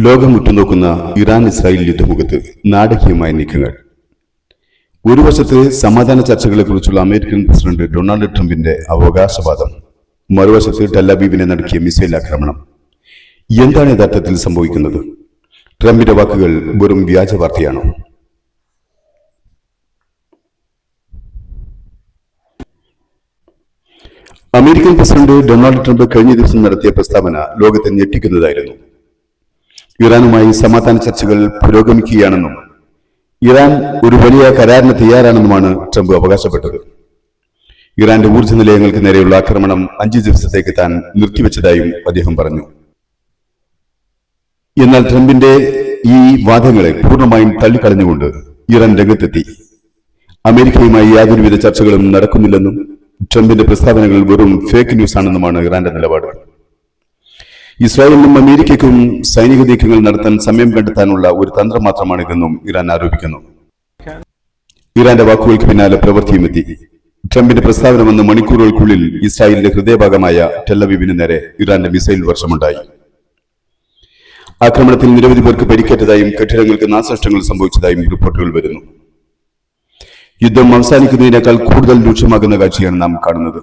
ലോകം ഉറ്റുനോക്കുന്ന Iran Israel യുദ്ധമുഖത്ത് നാടകീയമായ നീക്കങ്ങൾ. ഒരു വശത്ത് സമാധാന ചർച്ചകളെക്കുറിച്ചുള്ള അമേരിക്കൻ പ്രസിഡന്റ് ഡൊണാൾഡ് ട്രംപിന്റെ അവകാശവാദം, മറുവശത്ത് ടെൽ-അവീവിനെ നടത്തിയ മിസൈൽ ആക്രമണം. എന്താണ് യഥാർത്ഥത്തിൽ സംഭവിക്കുന്നത്? ട്രംപിന്റെ വാക്കുകൾ വെറും വ്യാജ വാർത്തയാണോ? അമേരിക്കൻ പ്രസിഡന്റ് ഡൊണാൾഡ് ട്രംപ് കഴിഞ്ഞ ദിവസം നടത്തിയ പ്രസ്താവന ലോകത്തെ ഞെട്ടിക്കുന്നതായിരുന്നു. ഇറാനുമായി സമാധാന ചർച്ചകൾ പുരോഗമിക്കുകയാണെന്നും ഇറാൻ ഒരു വലിയ കരാറിന് തയ്യാറാണെന്നുമാണ് ട്രംപ് അവകാശപ്പെട്ടത്. ഇറാന്റെ ഊർജ്ജ നിലയങ്ങൾക്ക് നേരെയുള്ള ആക്രമണം 5 ദിവസത്തേക്ക് താൻ നിർത്തിവെച്ചതായും അദ്ദേഹം പറഞ്ഞു. എന്നാൽ ട്രംപിന്റെ ഈ വാദങ്ങളെ പൂർണ്ണമായും തള്ളിക്കളഞ്ഞുകൊണ്ട് ഇറാൻ രംഗത്തെത്തി. അമേരിക്കയുമായി യാതൊരുവിധ ചർച്ചകളും നടക്കുന്നില്ലെന്നും ട്രംപിന്റെ പ്രസ്താവനകൾ വെറും ഫേക്ക് ന്യൂസ് ആണെന്നുമാണ് ഇറാന്റെ നിലപാട്. ഇസ്രായേലിനും അമേരിക്കയ്ക്കും സൈനിക നീക്കങ്ങൾ നടത്താൻ സമയം കണ്ടെത്താനുള്ള ഒരു തന്ത്രം മാത്രമാണിതെന്നും ഇറാൻ ആരോപിക്കുന്നു. ഇറാന്റെ വാക്കുകൾക്ക് പിന്നാലെ പ്രവൃത്തിയും എത്തി. ട്രംപിന്റെ പ്രസ്താവന വന്ന മണിക്കൂറുകൾക്കുള്ളിൽ ഇസ്രായേലിന്റെ ഹൃദയഭാഗമായ ടെൽ-അവീവിന് നേരെ ഇറാന്റെ മിസൈൽ വർഷമുണ്ടായി. ആക്രമണത്തിൽ നിരവധി പേർക്ക് പരിക്കേറ്റതായും കെട്ടിടങ്ങൾക്ക് നാശനഷ്ടങ്ങൾ സംഭവിച്ചതായും റിപ്പോർട്ടുകൾ വരുന്നു. യുദ്ധം അവസാനിക്കുന്നതിനേക്കാൾ കൂടുതൽ രൂക്ഷമാകുന്ന കാഴ്ചയാണ് നാം കാണുന്നത്.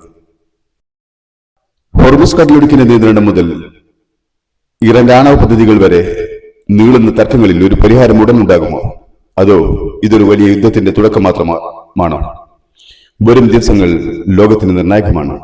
ഹോർമുസ് കടലിടുക്കിന്റെ നിയന്ത്രണം മുതൽ ഇറാന്റെ ആണവ പദ്ധതികൾ വരെ നീളുന്ന തർക്കങ്ങളിൽ ഒരു പരിഹാരം ഉടനുണ്ടാകുമോ? അതോ ഇതൊരു വലിയ യുദ്ധത്തിന്റെ തുടക്കം മാത്രമാണോ? വരും ദിവസങ്ങൾ ലോകത്തിന് നിർണായകമാണ്.